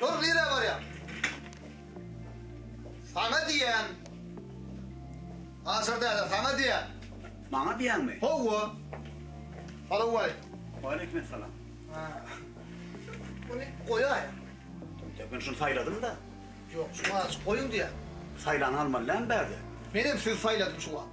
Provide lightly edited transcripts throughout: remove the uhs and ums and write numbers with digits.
Dur nere var ya? Sana diyen. Asırda sana diyen. Bana diyen mi? Hovo. Alo vay. Aleykümselam. Bunu koyay. Ya ben şunu sayladım da. Yok şu an koyun diye. Saylan alma lan berdi. Benim siz sayladım şu an.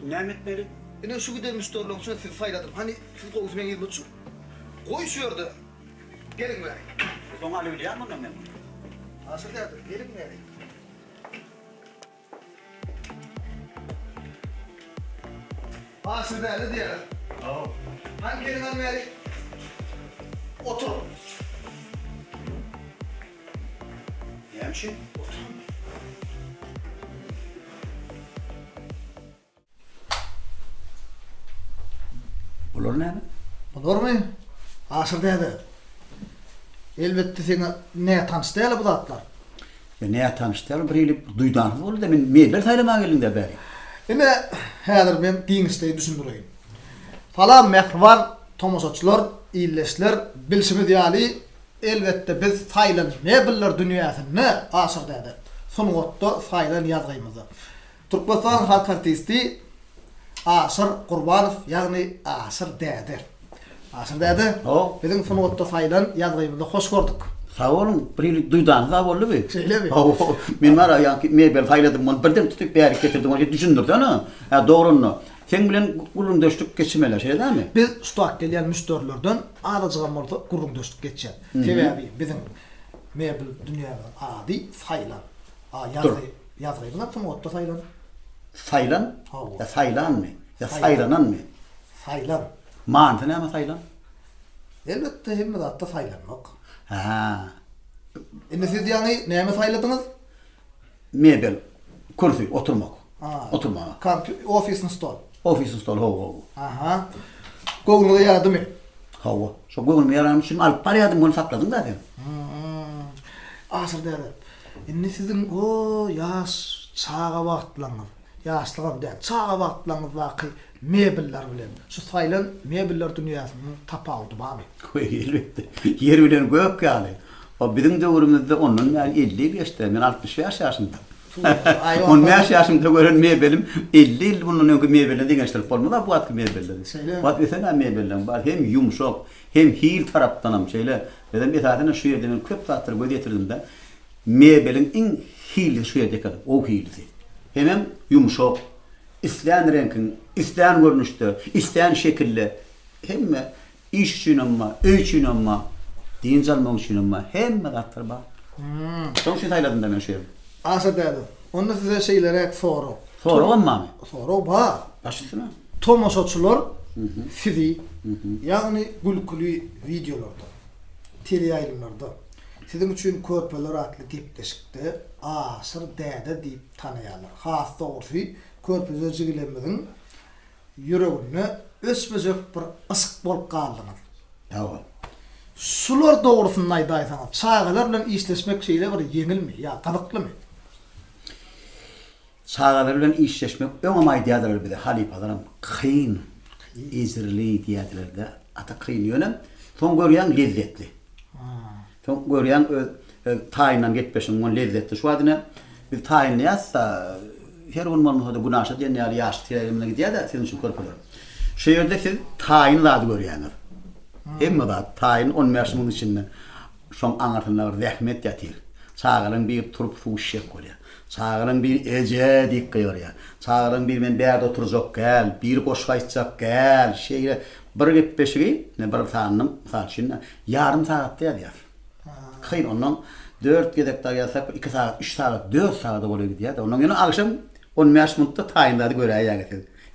Ne etmeli? Benim şu gider müşterilerin için siz sayladım. Hani siz koyusu ben yılmıç. Koy sürdü. Gelin be. Son hali öyle yapmadım ben. Asırda gelin be. Asırda ne diyelim? Oo. Hangi gelin hanım otur. Neymiş? Olur ne mi? Olur mu? Asırda elbette seni ne tanıştı hele bu zatlar. Ya neye tanıştıralım? Bir elip duyduğunuz oldu da ben meyber saylamaya gelin de bari. Şimdi hazır ben dingisteyi düşündüreyim. Falan mehvar tomosaçlar, iyilleşler, bilsimi diyali elbette biz saylan mebiller dünyasını asırda sonunda saylan yazgıymızı. Türkmenistan halk artisti Asır Kurbanov yani Asır Dede. Asır Dede O. bizim sonunda saylan yazgıymızı hoş gördük. Sağ olun, bir elip duyduğunuz da oldu mu? Söyle mi? Oo, ben var ya meyber sayladım onu birden tutup bir hareket getirdim onu düşündürdü onu. Ha doğrunu. Sen bilen gurrun döştük geçmeler şey değil mi? Biz stok gelen müşterilerden aracıgan orada gurrun döştük geçer. Sebebi bizim mebel dünyanın adi saylan. Yazgıymızı sonunda saylan. Saylan? Oo. Ya saylan mı? Ya Saylan. saylanan mı? Saylan. Mantı ne ama saylan? Elbette hem de hatta saylanmak. Ha. Siz yani neyme sayladınız? Mebel, kursi, oturmak. Ha. Oturmak. Ofisin stol. Ofisin stol hava. Aha. Google'da yaradı mı? Hava. So Google mi yaram için alıp parayadım bunu sakladım da ben. Asır derdi. Sizin o yaş çağa vaxtlarınız. Yaşlığım değil. Çağa vaxtlarınız vakı mebiller bilen. Şu saylan mebiller dünyasını tapa oldu bana. Koy elbette. Yer bilen gök yani. O bizim dövrümüzde onun yani 50 yaşta, ben 60 yaşında. 15 yaşımda gören mebelim 50 yıl bunun önce mebelle degençlik olmadı bu atı mebelle. Söyle. Bak mesela mebellen var hem yumuşak hem hil taraftanım şeyle dedim bir tane şu yerden köp tahtır göz getirdim de mebelin en hili şu yerde kadar o hildi. Hemen yumuşak isteyen renkin, isteyen görünüşte, isteyen şekilde hem iş için ama, öy için ama, din almak için ama hem kattır bak. Çok şey sayladım da ben şey. Asır derdi. Onda size şeylere soru. Soru olma mı? Soru var. Başlasana. Tomosaçlar sizi yani gülkülü videolarda, teleyayınlarda sizin için körpeler adlı gepleşikte Asır Dede deyip tanıyarlar. Has doğrusu körpez özgülemizin yüreğini ösmezök bir ısık bolup kaldınız. Tamam. Sular doğrusunu aydaysanız, çağalarla işleşmek şeyle var yengil mi? Ya kanıklı mı? Çağalarla işleşmek ön ama ideyalar bir de halipalarım kıyın, izirli ideyalar da ata kıyın yönüm. Son görüyen lezzetli. Son görüyen tayinden gitmesin on lezzetli. Şu adına bir tayin yazsa her gün olmasa da bu naşa diye ne yaş tirelimine gidiyor da senin için korkular. Şehirde siz tayin adı görüyenler. Hem de tayin 15 yılın içinde son anlatımlar zahmet yatır. Çağırın bir turp fuşşek koyuyor. Çağırın bir ece dik koyuyor. Çağırın bir men berde oturacak gel, bir koşka içecek gel. Şeyle bir gep beşiği, ne bir tanım, saçın yarım saatte ya diyor. Kıyın ondan 4 gedekta yasak 2 saat, 3 saat, 4 saat oluyor gidiyor da ondan yine akşam 15 minutta tayinladı görüyor yani.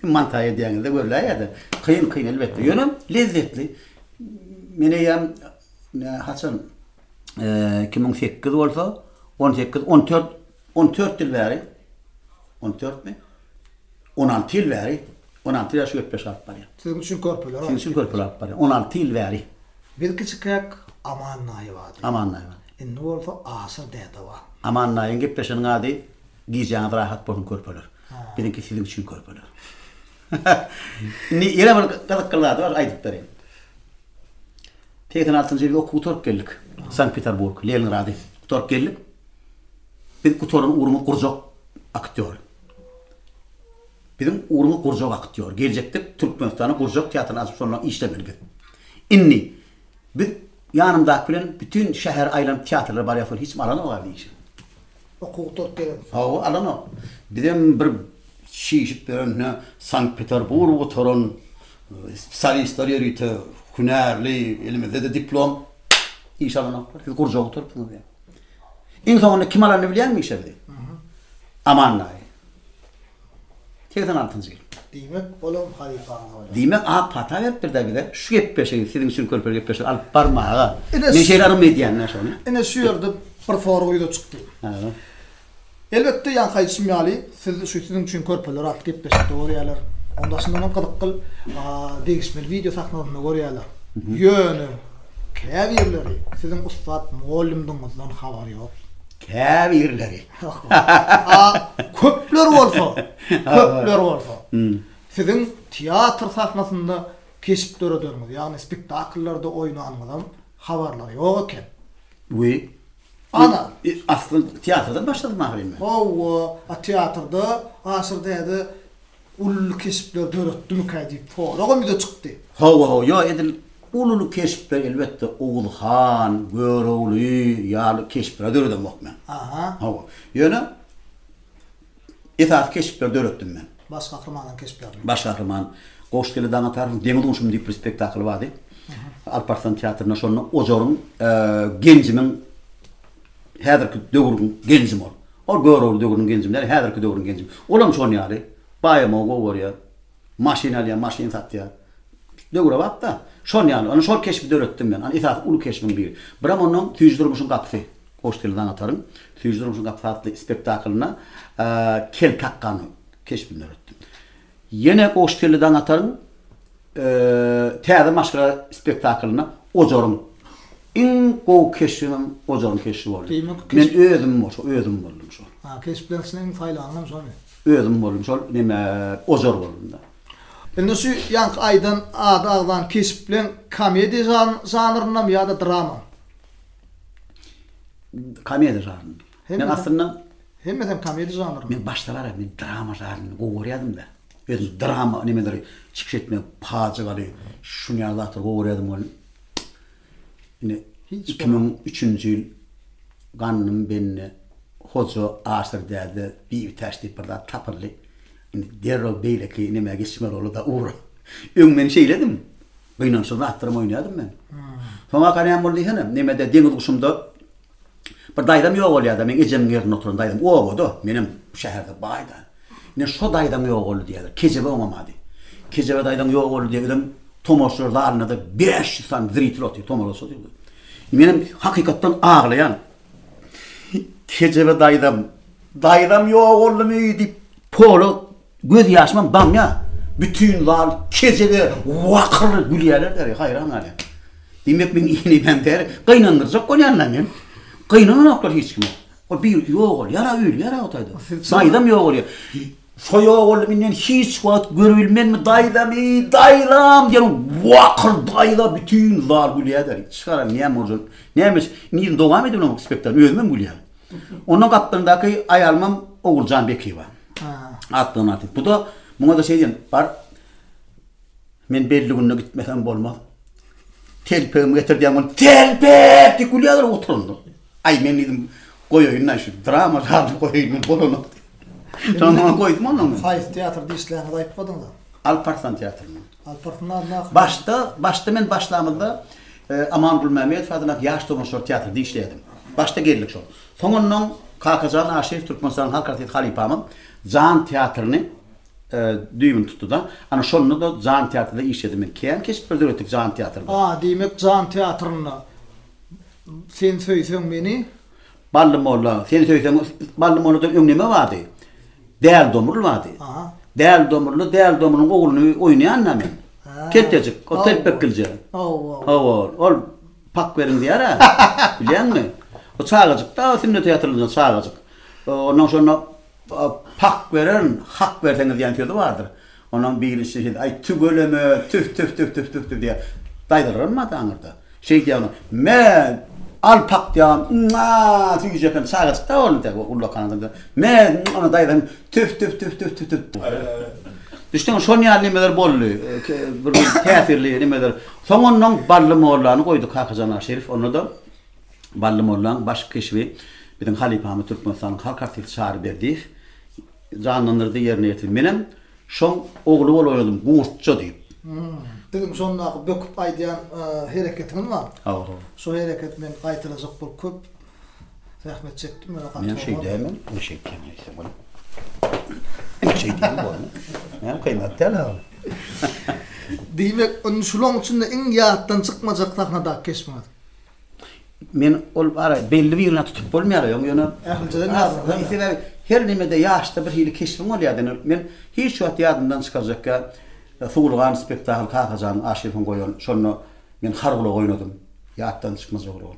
Mantayı diyen de görüyor ya da kıyın elbette. Yönüm lezzetli. Mene yam Hasan 2008 olsa 18 14 yıl veri 14 mi? 16 yıl veri 16 yaş öpüş alt var ya. Sizin için körpeler. Sizin için körpeler alt var ya. 16 yıl veri. Bir küçükek aman nayı vardı. Aman nayı var. Ne olsa Asır Dede var. Aman nayın gepleşenin adı giyeceğiniz rahat bolun körpeler. Benimki sizin için körpeler. Yine bir kazıklardı var aydıkları. 86. yılda okutor geldik. Sankt Peterburg, Leningrad Kutor gelip bir kutorun urumu kuracak aktör. Bizim urumu kuracak aktör. Gelecektik Türkmenistan'a kuracak tiyatrını açıp sonra işlemeli. İnni biz yanımdakilerin bütün şehir aylan tiyatrları var yapıyor. Hiç mi alanı var diyeceğim. O kutor gelip. Ha o alanı. Bizim bir şişip veren Sankt Petersburg oturan spesialistler yerite hünerli elimizde de diplom iş alanı var. Biz kuracak oturup bunu diye. En sonunda kim alanı bilen mi işe dedi? Aman nay. Tekten altıncı yıl. Demek oğlum halifan öyle. Demek pata verip bir de şu gep şey sizin için körper gep şey alıp parmağa. Enes- Ne şeylerim medyan ne şonu. Ene şu yerde bir forumu da çıktı. Ha. Elbette yan kayısmyali siz şu sizin için körpeler at gep teoriyalar. Ondasından qılıqıl değişmeli video sahnalaryny görýärler. Yönü, käbirleri, sizin ustad muallimdiňizden habary ýok. Käbirleri. Köpler bolsa, köpler bolsa. Sizin teatr sahnasynda keşip döredýärmiz, ýagny spektakllarda oýnanyňyzdan habarlary ýok eken. Oui. Ana. Aslında tiyatrodan başladım mahremi. A teatrda asyrda ul keşipler döretdim kädi. Forum da çykdy. Ha ya edil ululu keşifler elbette Oğulhan, Görowly, ýaly keşifler döredem bokman. Aha. Ha. Ýöne esas keşifler döretdim men. Baş kahramandan keşipler. Baş kahraman Goşgeli daňa tarym Deňiz Uşum diýip bir spektakl bardy. Alparslan teatrına şonu ojorun gencimin häzirki döwrüň gencim ol. O Görowly döwrüň gencimler häzirki döwrüň gencim. Olam şonu ýaly. Baýama gowarýar. Maşinalya, maşin satýar. Döwre wagtda. Şon ýaly, onu şol keşip döretdim men. Ani esas ulu keşibim biri. Biram onuň tüýjürmüşüm gapsy. Goşgeli daňa tarym tüýjürmüşüm gapsy adly spektaklyna kel kakkany keşip döretdim. Yine Goşgeli'den atarım teatr maşkara spektaklyna ojorun in go keşimim ojorun keşi boldy. Men özüm boldum şol. Ha, keşiplerin faýlanam şol. Özüm boldum şol neme ojor boldum da. Indi şu ýanky aýdan adagdan keşiplen komediýa janryna mı ýa-da drama? Komediýa janry. Men aslında hemmeden komediýa janryna. Men başdalara men drama janryny gowarýadym da. Özüm drama nemeleri çıkış etme pajygaly şunu ýalatır gowarýadym ol. Ine 2003-nji ýyl ganynym benne hoja asyrda bir täşdip birda tapyrly. Ine derro beýleki neme geçmer olu da uğra. Öň men şeýledim. Beýnan şol atdyrym oýnadym men. Soňa garaýan boldy hene nemede Deňiz Uşumda bir daýdam ýok bolýardy. Men ejem ýerine oturan daýdam. O bodo menim şäherde baýda. Ne şo daýdam ýok boldy diýerler. Kejebe oňamady. Kejebe daýdam ýok boldy diýelim. Tomoşlarlaryna da 500 san zritil oty tomoşlar diýdi. Menim hakykatdan aglaýan. Kejebe daýdam ýok boldy diýip polo göz ýaşmam bam ýa. Bütün zal kejebe waqyr gülýärler der. Hayran galy. Demek men ýene men der gynandyrjak bolýarlar men. Gynanaklar hiç kim. O bir ýok, ýara öl, ýara otaydy. Daýdam ýok bolýar. Soya ol menden hiç wagt görülmenmi daýdam diýen waqyr daýda bütün zar gülýär. Çıkaram näme bolsun? Näme? Niýe dowam edýän spektakl özüm gülýär. Onuň gaplaryndaky aýalmam Oguljan Bekiwa. Atdan aty. Bu da muňa da şeýden bar. Men belli günne gitmesem bolmaz. Telpegimi getirdiň ol telpek diýip gülýär oturundy. Ay men dedim goýoýun şu drama jarly goýoýun bolany. Tamam koydum onu. Hayır, teatrda işlerini da yapmadın da. Alparslan teatrını. Alparslan adına... Başta men başlamada Aman Gülmehmet adına yaş tomoşor teatrda işledim. Başta geldik şol. Soňundan Kakajan Aşif Türkmenistan Halk Artist Halipamın Zan teatrını düýbün tutdu da. Ana şonu da Zan teatrda işledim. Keýen keşip öldüretdik Zan teatrda. Demek Zan teatrını sen söýseň meni Ballymolla. Sen söýseň Ballymollada öňneme bardy. Değer domurlu vardı. Değer domurun oğlunu oynayanla men. Ketecek, o telpek kılcı. Ol pak verin diýär ha. Bilýärmi? O çağacık da sinne teatrynda çağacık. Ondan sonra pak veren, hak verseňiz diýen söýdi bardyr. Onuň birisi ay tügöleme, tüf diýär. Daýdyrylmady aňyrda. Şey diýär, men alpak diýan, tüýjeken sağa çykda boldy da ulla kanada. Men ona daýdym tüf. Düştün şon ýaly nimeler boldy. Bir täsirli nimeler. Soňondan bally mollany goýduk Hakyjana Şerif, onu da bally mollan baş keşfi bizim Halipamy Türkmenistanyň halk artisti şair berdi. Canlandyrdy ýerine ýetirdim. Menem şoň ogly bolýardym, Gurtça diýip. Dedim şonda böküp aýdýan hereketiň var. Hawa. Şo hereket men gaýtylajak bir köp zähmet çekdim. Men şey diýmem, ne şey diýmem ise bol. Ne şey diýmem bol. Men kıymetli ala. Diýmek, onu şulaň üçin iň ýatdan çykmajak sahnada geçmedi. Men ol bara belli bir ýerine tutup bolmaýar ýöne. Ähliçeden ýazdy. Her nimede ýaşda bir hili keşfim bolýardy. Men hiç şu ýadymdan çykarjakka Suğulgan spektakl Hakyjanyň arşivine goýan şonu men hargula oýnadym. Ýatdan çykmajak rol.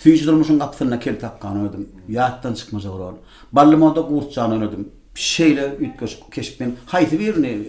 Füýji durmuşyň gapysyna kel takkan ödüm. Ýatdan çykmajak rol. Ballymoda Gurtçany ödüm. Şeýle ütkeş keşpmen haýsy birini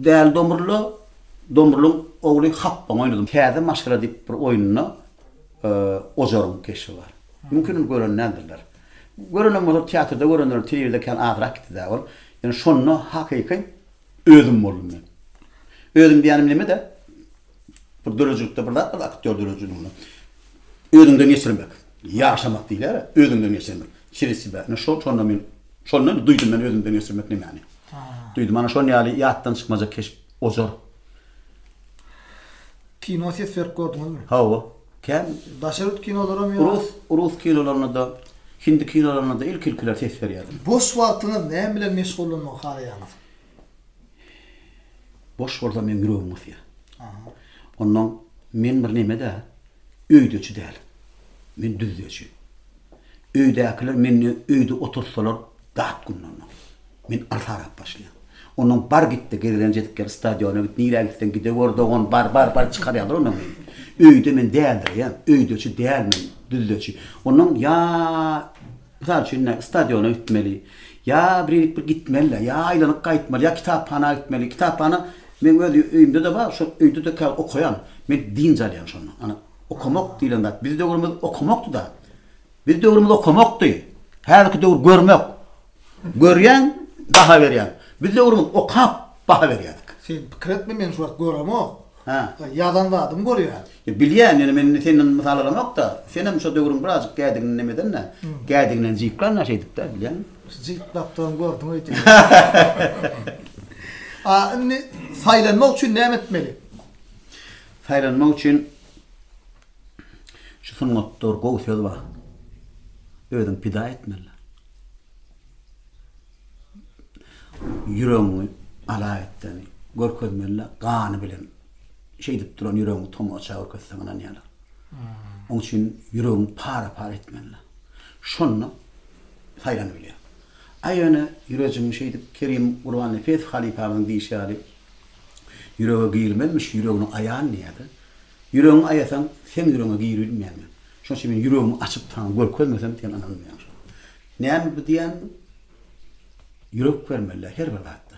däl domurluň ogly happa oýnadym. Täze maşgala diýip bir oýunyna ojaryň keşfi bar. Mümkin görenlerdir. Görenen motor teatrda görenler telewizde kan agrakdy da ol. Yani şonu hakyky özüm boldum men. Özüm diýenim nime de bu dörejükde bir aktör dörejüğünü. Özüňden geçirmek. Ýaşamak diýler, özüňden geçirmek. Şirisi be. Şonu men duýdum men özümden geçirmek nime ýani. Duýdum ana şonu ýaly ýatdan çykmajak keşp ozor. Kino sesler gördüňizmi? Hawa. Kem Başarıt kinolarym ýa? Rus kinolaryna da Hindi kinolaryna da ilkler ses berýärdim. Boş wagtyny näme bilen meşgullanmak halaýanyz? Boş wagtda men ýüregim ýa. Ondan men bir nimede öýdöçi däl. Men düzdöçi. Öýdäkiler meni öýde otursalar dat günnan. Men altarap başlaýan. Ondan bar gitdi gerilen jetip stadiona git niragitden gide orada on bar çykarýarlar onu. Öýde men däldir ýa. Öýdöçi däl men düzdöçi. Ondan ýa misal üçin stadiona gitmeli. Ya bir gitmeli, ya aýlanyp gaýtmaly, ya kitapxana gitmeli. Kitapxana men öz öýümde de bar, şo öýde de okuyan. Men din jalýan şonu. Ana okumak diýilen zat. Bizde görmez okumakdy da. Bizde görmez okumakdy. Herki de görmek. Görýän, baha berýän. Bizde görmez okap baha berýärdik. Sen pikir etme men şu wagt görem o. Ha. Ýadan wadım görýän. Bilýän, ýani men senden mysallamak da, senem şo döwrüm biraz gädigini nemeden ne? Gädiginden jyplan näşedip de bilýän. Jyplapdan gördüm öýdi. Ne saýlanmak üçin näme etmeli? Saýlanmak üçin şu sunmatlar goýsýar bar. Özüň pida etmeli. Ýüregiňi ala etmeli, görkezmeli, gany bilen şeydip duran ýüregiňi tomo çağır kösseňen ýalar. Onuň üçin ýüregiň para etmeli. Şonu saýlanyp bilýär. Aýana ýüregiň şeydip Kerim Gurban Nefes Halipanyň diýşäri. Ýüregi giýilmemiş, ýüregini aýan diýdi. Ýüregiň aýasaň sen ýüregiňe giýilmeýär. Şoň üçin men ýüregimi açyp taň görkezmesem diýen ananmýar. Näme bu diýen? Ýürek vermeli her bir wagtda.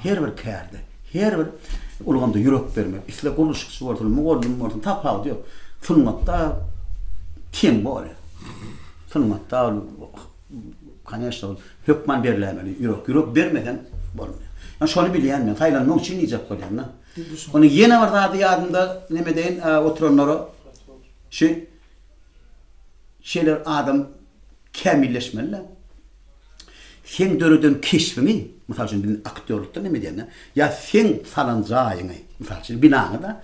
Her bir kärde, her bir ulganda ýürek bermek. Isle gurulşyk suwartyl, mugollum tapaw diýip, sunmatda kim bor? Sunmatda kanyşda hökman berilemeli. Ýürek bermeden bolmaýar. Yani şonu bilýän men, saýlanmak üçin ýajak bolýan. Onu ýene bir zat ýadymda neme deýin, oturanlara şeyler adam kämilleşmeli. Sen döreden keşfini, misal üçün bir aktörlükte neme diýen, ya sen salanjaýyňy, misal üçün binany da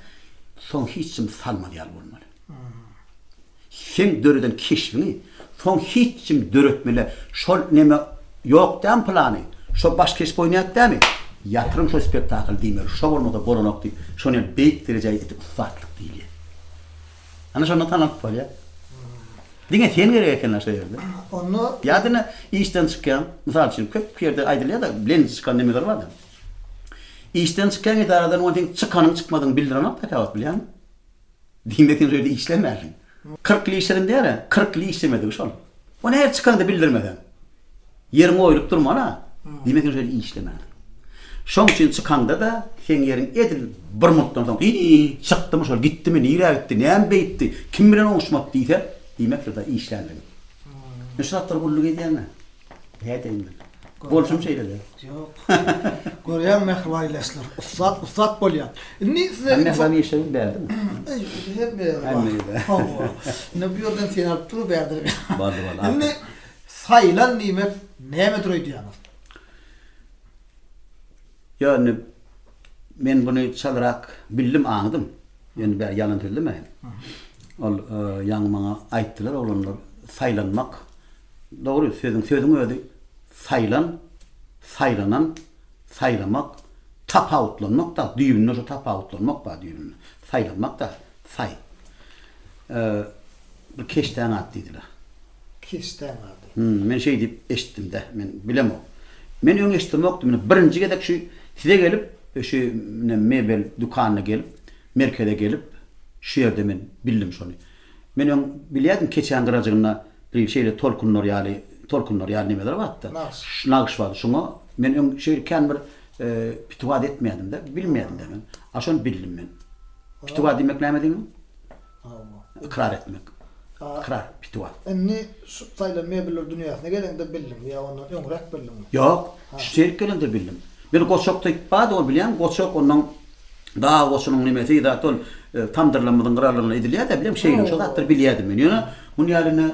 soň hiç kim salmaýar bolmaly. Sen döreden keşfini, soň hiç kim döretmeli. Şol neme ýokdan plany, şo baş keşf oýnaýat dämi? Ýatyrym şo spektakl diýmer, şo bolmada boranok diýip, şonu beýik derejäge etip usatlyk diýilýär. Ana şonu tanap bolýar. Diňe sen gerek eken näşe ýerde. Onu ýadyna işden çykýan, misal üçin köp ýerde aýdylýar da, bilen çykan nemeler bar da. İşden çykýan edaradan onu çykanyň çykmadygyny bildirenek tapawat bilýän. Diňmekden ýerde işlemärin. 40 ly işledim diýär, 40 ly işlemedi şol. Onu her çykanda bildirmeden. Ýerime oýurup durmana, diňmekden ýerde işlemärin. Şoň üçin çykanda da sen ýerin edil bir minutdan soň çykdym şol gitdimi, nire gitdi, näme beýtdi, kim bilen oňuşmap diýse, diýmek da işlendim. Nişatlar bullu edýärmi? Nädeýin? Bolşum şeyler. Yok. Görýän mehribaylaslar. Ustat bolýar. Inni size mehriban ýeşeň berdim. Hep berdim. Allah. Ne bu ýerden sen alyp turup berdim. Boldy. Inni saylan nimet näme duruýdy? Yani men bunu çalarak bildim anladım. Yani ben yalan söylemeyin. Ol yan bana aittiler olanlar saylanmak. Doğru sözün öyle saylanan, saylamak, tapavutlanmak da düğünün o tapavutlanmak da düğünün. Saylanmak da say. Bir keşten attıydılar. Keşten attı. Men şey deyip eşittim de, men bilem o. Men öň eşitdim yoktu. Birinci gedek şu size gelip şu mebel dükkanına gelip merkeze gelip şu yerde men bildim şonu. Men öň bilýärdim keçen garajyna bir şeyle tolkunlar ýaly nemeler batdy. Naqş var. Şoňa men öň şey kan bir pituwad etmeýärdim de, bilmeýärdim de men. Aşon bildim men. Pituwad demek näme diými? Ikrar etmek. Ikrar, pituwad. Enni saylan mebeller dünýäsine gelende bildim ýa ondan öňrek bildim. Ýok, şeýle gelende bildim. Ben goçokda ipad ol bilýän, goçok ondan daha goçunyň nimesi da tol tamdyrlanmadan gyrarlaryna edilýär da bilýän şeýle şo zatlar bilýärdim men. Ýöne muny ýalyna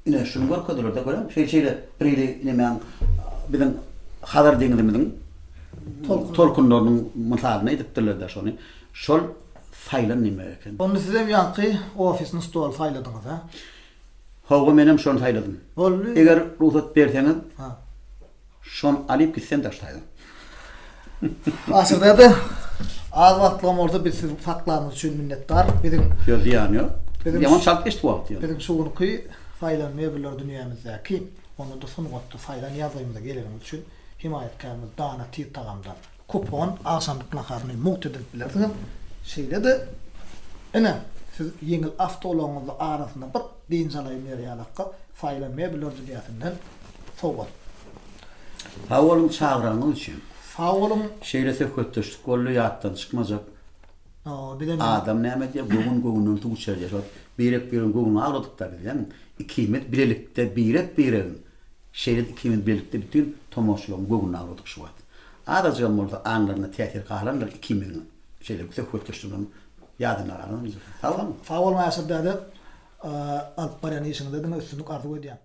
ine şunu görkezler da görem. Şeýle birili nimeň biziň habar deňdimiň tolkunlarynyň mysalyny edipdirler da şonu. Şol saylan nime eken. Onu size ýanky ofisini stol sayladyňyz ha? Hawa menem şonu sayladym. Eger ruhsat berseňiz, şon alyp gitsem de sayladym. Aşırda da az wagtlam orada bir siz faklarınız üçin minnetdar. Bizim ýa-ni ýok. Ýaman çalt geçdi wagt ýa. Bizim şuňky saylan mebeller dünýämizdäki onu da sungatda saylan ýazymyza gelenim üçin himayetkarymyz Dana Tit tagamdan kupon aşamlyk naharyny muht edip bilersiňiz. Şeýle de ene siz ýeňil awtolaryňyz arasynda bir diýinçalaý merýalakka saylan mebeller dünýäsinden sowgat. Hawalym çağıranlyk üçin Hawalym şeýle söhbetleşdik, golly ýatdan çykmajak. Bilen Adam näme diýär, gogun tuğçar ýaşap, birek gogun agladyk da bilýän. İkimet bilelikde birek şeýle ikimet bilelikde bütün tomoşlaryň gogun agladyk şu wagt. Arajam bolsa aňlaryna täsir galanlar ikimet şeýle söhbetleşdik. Ýadyna alan. Tamam. Hawal maýasynda alyp barýan işiňizde de üstünlük arzu edýän.